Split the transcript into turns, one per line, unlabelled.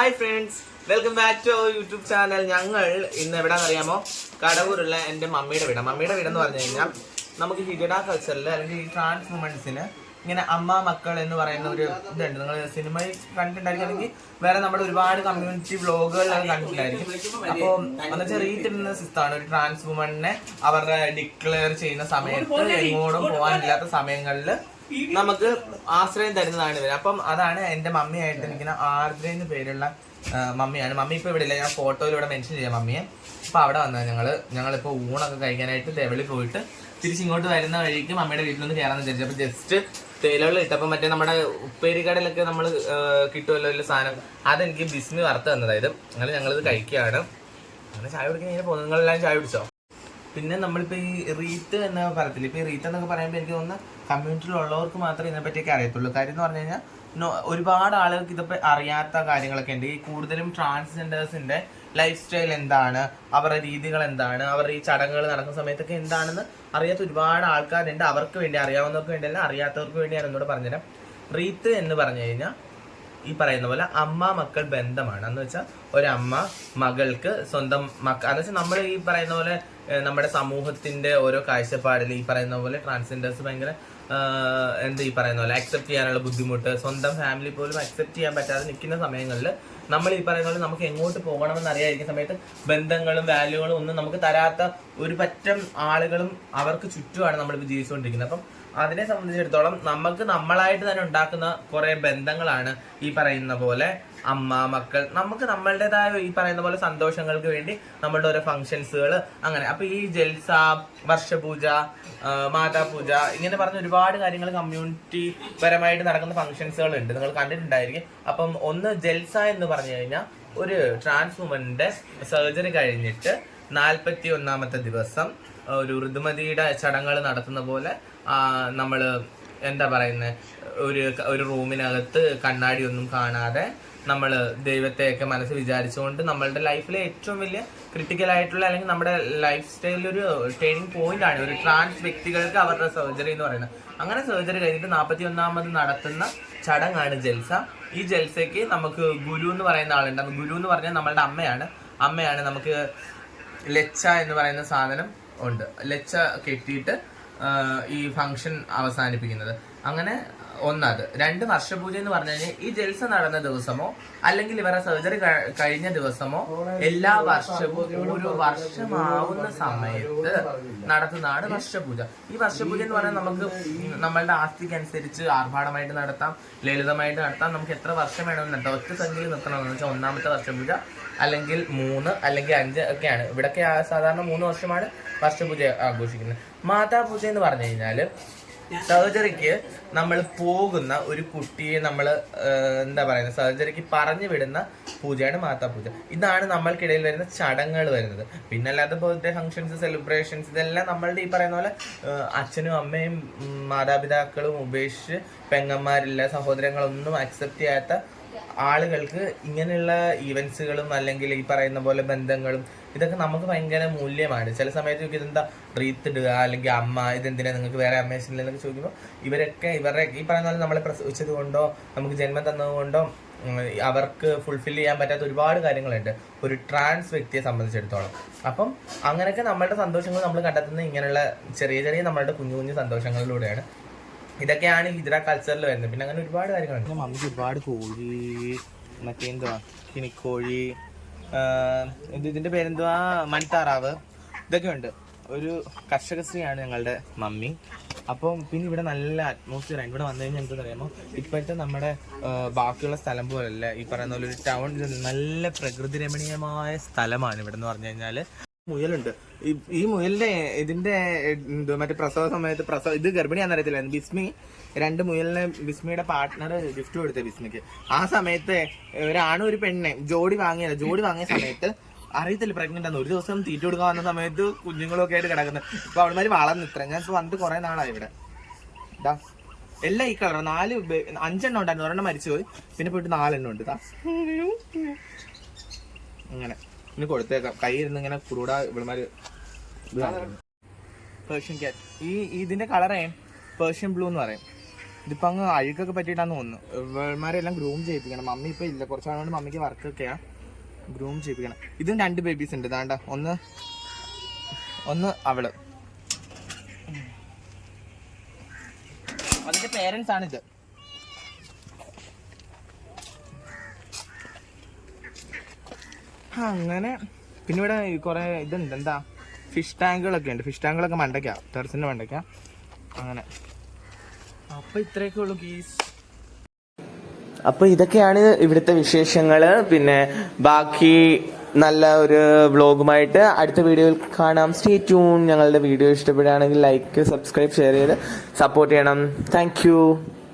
Hi friends, welcome back to our YouTube channel. ഞങ്ങൾ ഇന്ന് എവിടെയാണെന്നറിയാമോ? കടവൂരുള്ള എൻ്റെ മമ്മിയുടെ വീടെന്ന് പറഞ്ഞു കഴിഞ്ഞാൽ നമുക്ക് ഹിജഡ കൾച്ചറിൽ അല്ലെങ്കിൽ ഈ ട്രാൻസ് വുമൻസിന് ഇങ്ങനെ അമ്മ മക്കൾ എന്ന് പറയുന്ന ഒരു ഇതുണ്ട്. നിങ്ങൾ സിനിമയിൽ കണ്ടിട്ടുണ്ടായിരിക്കും, അല്ലെങ്കിൽ വേറെ നമ്മുടെ ഒരുപാട് കമ്മ്യൂണിറ്റി വ്ലോഗുകളിലൊക്കെ കണ്ടിട്ടുണ്ടായിരിക്കും. അപ്പോൾ എന്നുവെച്ചാൽ റീത്തിടുന്ന സിസ്റ്റമാണ് ഒരു ട്രാൻസ് വുമണിനെ അവരുടെ ഡിക്ലെയർ ചെയ്യുന്ന സമയത്ത് എങ്ങോട്ടും പോകാനില്ലാത്ത സമയങ്ങളിൽ നമുക്ക് ആശ്രയം തരുന്നതാണ് ഇവർ. അപ്പം അതാണ് എൻ്റെ മമ്മിയായിട്ട് നിൽക്കുന്ന ആർദ്ര എന്ന് പേരുള്ള മമ്മിയാണ്. മമ്മി ഇപ്പോൾ ഇവിടെ ഇല്ല, ഞാൻ ഫോട്ടോയിലൂടെ മെൻഷൻ ചെയ്യാം മമ്മിയെ. അപ്പോൾ അവിടെ വന്നത് ഞങ്ങളിപ്പോൾ ഊണൊക്കെ കഴിക്കാനായിട്ട് തെവളി പോയിട്ട് തിരിച്ചിങ്ങോട്ട് വരുന്ന വഴിക്ക് മമ്മിയുടെ വീട്ടിലൊന്ന് കയറാമെന്ന് വിചാരിച്ചു. അപ്പോൾ ജസ്റ്റ് തേയിലവെള്ളം ഇട്ടപ്പോൾ മറ്റേ നമ്മുടെ ഉപ്പേരിക്കടയിലൊക്കെ നമ്മൾ കിട്ടുമല്ലോ ഒരു സാധനം, അതെനിക്ക് ബിസ്മി വറുത്ത് തന്നതായത്. അങ്ങനെ ഞങ്ങളിത് കഴിക്കുകയാണ്. അങ്ങനെ ചായ കുടിക്കാൻ ഇങ്ങനെ പോകുന്നു. നിങ്ങളെല്ലാം ചായ കുടിച്ചോ? പിന്നെ നമ്മളിപ്പോൾ ഈ റീത്ത് എന്ന് പറയത്തില്ല, ഇപ്പോൾ ഈ റീത്ത് എന്നൊക്കെ പറയുമ്പോൾ എനിക്ക് തോന്നുന്നു കമ്മ്യൂണിറ്റിയിലുള്ളവർക്ക് മാത്രമേ ഇതിനെപ്പറ്റിയൊക്കെ അറിയത്തുള്ളൂ. കാര്യം എന്ന് പറഞ്ഞു കഴിഞ്ഞാൽ ഒരുപാട് ആളുകൾക്ക് ഇതിപ്പോൾ അറിയാത്ത കാര്യങ്ങളൊക്കെ ഉണ്ട്. ഈ കൂടുതലും ട്രാൻസ്ജെൻഡേഴ്സിൻ്റെ ലൈഫ് സ്റ്റൈൽ എന്താണ്, അവരുടെ രീതികൾ എന്താണ്, അവരുടെ ഈ ചടങ്ങുകൾ നടക്കുന്ന സമയത്തൊക്കെ എന്താണെന്ന് അറിയാത്ത ഒരുപാട് ആൾക്കാരുണ്ട്. അവർക്ക് വേണ്ടി, അറിയാവുന്നവർക്ക് വേണ്ടിയല്ല, അറിയാത്തവർക്ക് വേണ്ടിയാണ് എന്നോട് പറഞ്ഞുതരാം. റീത്ത് എന്ന് പറഞ്ഞു കഴിഞ്ഞാൽ ഈ പറയുന്ന പോലെ അമ്മ മക്കൾ ബന്ധമാണ്. എന്ന് വെച്ചാൽ ഒരമ്മ മകൾക്ക് സ്വന്തം എന്ന് വെച്ചാൽ നമ്മൾ ഈ പറയുന്ന പോലെ നമ്മുടെ സമൂഹത്തിന്റെ ഓരോ കാഴ്ചപ്പാടിൽ ഈ പറയുന്ന പോലെ ട്രാൻസ്ജെൻഡേഴ്സ് ഭയങ്കര ഈ പറയുന്ന പോലെ അക്സെപ്റ്റ് ചെയ്യാനുള്ള ബുദ്ധിമുട്ട്, സ്വന്തം ഫാമിലി പോലും അക്സെപ്റ്റ് ചെയ്യാൻ പറ്റാതെ നിൽക്കുന്ന സമയങ്ങളിൽ നമ്മൾ ഈ പറയുന്ന പോലെ നമുക്ക് എങ്ങോട്ട് പോകണമെന്ന് അറിയാതിരിക്കുന്ന സമയത്ത് ബന്ധങ്ങളും വാല്യൂകളും ഒന്നും നമുക്ക് തരാത്ത ഒരു പറ്റം ആളുകളും അവർക്ക് ചുറ്റുമാണ് നമ്മളിപ്പോൾ ജീവിച്ചുകൊണ്ടിരിക്കുന്നത്. അപ്പം അതിനെ സംബന്ധിച്ചിടത്തോളം നമുക്ക് നമ്മളായിട്ട് തന്നെ ഉണ്ടാക്കുന്ന കുറെ ബന്ധങ്ങളാണ് ഈ പറയുന്ന പോലെ അമ്മ മക്കൾ. നമുക്ക് നമ്മളുടേതായ ഈ പറയുന്ന പോലെ സന്തോഷങ്ങൾക്ക് വേണ്ടി നമ്മളുടെ ഓരോ ഫങ്ഷൻസുകൾ അങ്ങനെ. അപ്പൊ ഈ ജൽസ, വർഷപൂജ, മാതാപൂജ, ഇങ്ങനെ പറഞ്ഞ ഒരുപാട് കാര്യങ്ങൾ കമ്മ്യൂണിറ്റി പരമായിട്ട് നടക്കുന്ന ഫങ്ഷൻസുകൾ ഉണ്ട്, നിങ്ങൾ കണ്ടിട്ടുണ്ടായിരിക്കും. അപ്പം ഒന്ന് ജൽസ എന്ന് പറഞ്ഞു കഴിഞ്ഞാൽ ഒരു ട്രാൻസ് വുമന്റെ സർജറി കഴിഞ്ഞിട്ട് 41ാമത്തെ ദിവസം ഒരു ഋതുമതിയുടെ ചടങ്ങുകൾ നടത്തുന്ന പോലെ നമ്മൾ ഒരു റൂമിനകത്ത് കണ്ണാടി ഒന്നും കാണാതെ നമ്മൾ ദൈവത്തെയൊക്കെ മനസ്സ് വിചാരിച്ചുകൊണ്ട് നമ്മളുടെ ലൈഫിലെ ഏറ്റവും വലിയ ക്രിട്ടിക്കൽ ആയിട്ടുള്ള അല്ലെങ്കിൽ നമ്മുടെ ലൈഫ് സ്റ്റൈലിൽ ഒരു ടേണിംഗ് പോയിന്റ് ആണ് ഒരു ട്രാൻസ് വ്യക്തികൾക്ക് അവരുടെ സർജറി എന്ന് പറയുന്നത്. അങ്ങനെ സർജറി കഴിഞ്ഞിട്ട് 41ാമത് നടത്തുന്ന ചടങ്ങാണ് ജൽസ. ഈ ജൽസയ്ക്ക് നമുക്ക് ഗുരു എന്ന് പറയുന്ന ആളുണ്ട്. ഗുരു എന്ന് പറഞ്ഞാൽ നമ്മളുടെ അമ്മയാണ്. നമുക്ക് ലച്ച എന്ന് പറയുന്ന സാധനം ഉണ്ട്. ലച്ച കെട്ടിയിട്ട് ഈ ഫംഗ്ഷൻ അവസാനിപ്പിക്കുന്നത്. അങ്ങനെ ഒന്നത്. 2 വർഷപൂജ എന്ന് പറഞ്ഞു കഴിഞ്ഞാൽ ഈ ജൽസ നടന്ന ദിവസമോ അല്ലെങ്കിൽ ഇവരുടെ സർജറി കഴിഞ്ഞ ദിവസമോ എല്ലാ വർഷവും ഒരു വർഷമാവുന്ന സമയത്ത് നടത്തുന്നതാണ് വർഷപൂജ. ഈ വർഷപൂജ എന്ന് പറഞ്ഞാൽ നമുക്ക് നമ്മളുടെ ആസ്തിക്ക് അനുസരിച്ച് ആർഭാടമായിട്ട് നടത്താം, ലളിതമായിട്ട് നടത്താം. നമുക്ക് എത്ര വർഷം വേണമെന്ന് നടത്താം. ഒറ്റ സംഖ്യയിൽ നിർത്തണമെന്ന് വെച്ചാൽ 1ാമത്തെ വർഷപൂജ അല്ലെങ്കിൽ 3 അല്ലെങ്കിൽ 5 ഒക്കെയാണ്. ഇവിടൊക്കെ സാധാരണ 3 വർഷമാണ് വർഷപൂജ ആഘോഷിക്കുന്നത്. മാതാപൂജ എന്ന് പറഞ്ഞു കഴിഞ്ഞാൽ സർജറിക്ക് നമ്മൾ പോകുന്ന ഒരു കുട്ടിയെ നമ്മൾ സർജറിക്ക് പറഞ്ഞു വിടുന്ന പൂജയാണ് മാതാപൂജ. ഇതാണ് നമ്മൾക്കിടയിൽ വരുന്ന ചടങ്ങുകൾ വരുന്നത്. പിന്നെ അല്ലാതെ ബർത്ത്ഡേ ഫംഗ്ഷൻസ്, സെലിബ്രേഷൻസ്, ഇതെല്ലാം നമ്മളുടെ ഈ പറയുന്ന പോലെ അച്ഛനും അമ്മയും മാതാപിതാക്കളും ഉപേക്ഷിച്ച് പെങ്ങന്മാരില്ല, സഹോദരങ്ങളൊന്നും അക്സെപ്റ്റ് ചെയ്യാത്ത ആളുകൾക്ക് ഇങ്ങനെയുള്ള ഈവൻസുകളും അല്ലെങ്കിൽ ഈ പറയുന്ന പോലെ ബന്ധങ്ങളും ഇതൊക്കെ നമുക്ക് ഭയങ്കര മൂല്യമാണ്. ചില സമയത്ത് ഇതെന്താ റീത്ത് ഇടുക അല്ലെങ്കിൽ അമ്മ ഇതെന്തിനാ നിങ്ങൾക്ക് വേറെ അമ്മേഷനിലെന്നൊക്കെ ചോദിക്കുമ്പോൾ ഇവരുടെ ഈ പറയുന്ന പോലെ നമ്മളെ പ്രസവിച്ചത് കൊണ്ടോ നമുക്ക് ജന്മം തന്നതുകൊണ്ടോ അവർക്ക് ഫുൾഫിൽ ചെയ്യാൻ പറ്റാത്ത ഒരുപാട് കാര്യങ്ങളുണ്ട് ഒരു ട്രാൻസ് വ്യക്തിയെ സംബന്ധിച്ചിടത്തോളം. അപ്പം അങ്ങനെയൊക്കെ നമ്മളുടെ സന്തോഷങ്ങൾ നമ്മൾ കണ്ടെത്തുന്നത് ഇങ്ങനെയുള്ള ചെറിയ നമ്മളുടെ കുഞ്ഞു സന്തോഷങ്ങളിലൂടെയാണ്. ഇതൊക്കെയാണ് ഹിജറ കൾച്ചറിൽ വരുന്നത്. പിന്നെ അങ്ങനെ ഒരുപാട് കാര്യങ്ങളുണ്ട്. മമ്മിക്ക് ഒരുപാട് കോഴി, മറ്റേ കിണിക്കോഴി, ഇതിന്റെ പേരെന്തുവാ, മൺതാറാവ്, ഇതൊക്കെ ഉണ്ട്. ഒരു കർഷകശ്രീയാണ് ഞങ്ങളുടെ മമ്മി. അപ്പം പിന്നെ ഇവിടെ നല്ല അറ്റ്മോസ്ഫിയർ ആണ്. ഇവിടെ വന്നു കഴിഞ്ഞാൽ എന്താണെന്നറിയാമോ, ഇപ്പോഴത്തെ നമ്മുടെ ബാക്കിയുള്ള സ്ഥലം പോലല്ല ഈ പറയുന്ന പോലെ ഒരു ടൗൺ. നല്ല പ്രകൃതി രമണീയമായ സ്ഥലമാണ് ഇവിടെ എന്ന് പറഞ്ഞു കഴിഞ്ഞാൽ. മുയലുണ്ട്. ഈ മുയലിന്റെ ഇതിന്റെ മറ്റേ പ്രസവ സമയത്ത് ഇത് ഗർഭിണിയാണെന്ന് അറിയത്തില്ല. ബിസ്മി 2 മുയലിനെ ബിസ്മിയുടെ പാർട്ട്ണർ ഗിഫ്റ്റ് കൊടുത്ത ബിസ്മിക്ക്. ആ സമയത്ത് ഒരാണും ഒരു പെണ്ണെ ജോഡി വാങ്ങിയ സമയത്ത് അറിയത്തില്ല പ്രഗ്നന്റ് ആണ്. ഒരു ദിവസം തീറ്റ കൊടുക്കാൻ വന്ന സമയത്ത് കുഞ്ഞുങ്ങളൊക്കെ ആയിട്ട് കിടക്കുന്നത്. ഇപ്പൊ അവന്മാര് വളർന്നിത്ര. ഞാൻ ഇപ്പൊ വന്നിട്ട് കുറെ നാളായി ഇവിടെ. എല്ലാം ഈ കളർ 5 എണ്ണം ഉണ്ടായിരുന്നു. 1 മരിച്ചുപോയി. പിന്നെ പോയിട്ട് 4 എണ്ണം ഉണ്ട്. അങ്ങനെ ഇനി കൊടുത്തേക്കാം. കൈ ഇരുന്ന് ഇങ്ങനെ കുറുകൂടാ ഇവിടെമാര്. Persian cat. ഇതിന്റെ കളറേ പേർഷ്യൻ ബ്ലൂ എന്ന് പറയും. ഇതിപ്പോൾ അങ്ങ് അഴുക്കൊക്കെ പറ്റിയിട്ടാന്ന് തോന്നുന്നു. ഇവന്മാരെല്ലാം ഗ്രൂം ചെയ്യിപ്പിക്കണം. മമ്മി ഇപ്പോൾ ഇല്ല, കുറച്ച് നാളുകൊണ്ട് മമ്മിക്ക് വർക്കൊക്കെയാണ്, ഗ്രൂം ചെയ്യിപ്പിക്കണം. ഇതും 2 ബേബീസ് ഉണ്ട്. ഇതാണ്ട ഒന്ന് അവള്, അതിന്റെ പേരൻസ് ആണിത്. അങ്ങനെ പിന്നെ ഇവിടെ കുറെ ഇതുണ്ട്, എന്താ ഫിഷ് ടാങ്കുകളൊക്കെ ഉണ്ട്. ഫിഷ് ടാങ്കുകളൊക്കെ മണ്ടയ്ക്കാ, ടെറസിന്റെ മണ്ടയ്ക്കാ. അങ്ങനെ അപ്പൊ ഇത്രയൊക്കെ ഉള്ളു ഗീസ്. അപ്പൊ ഇതൊക്കെയാണ് ഇവിടുത്തെ വിശേഷങ്ങള്. പിന്നെ ബാക്കി നല്ല ഒരു വ്ളോഗുമായിട്ട് അടുത്ത വീഡിയോയിൽ കാണാം. Stay tune. ഞങ്ങളുടെ വീഡിയോ ഇഷ്ടപ്പെടുകയാണെങ്കിൽ ലൈക്ക്, സബ്സ്ക്രൈബ്, ഷെയർ ചെയ്ത് സപ്പോർട്ട് ചെയ്യണം. താങ്ക്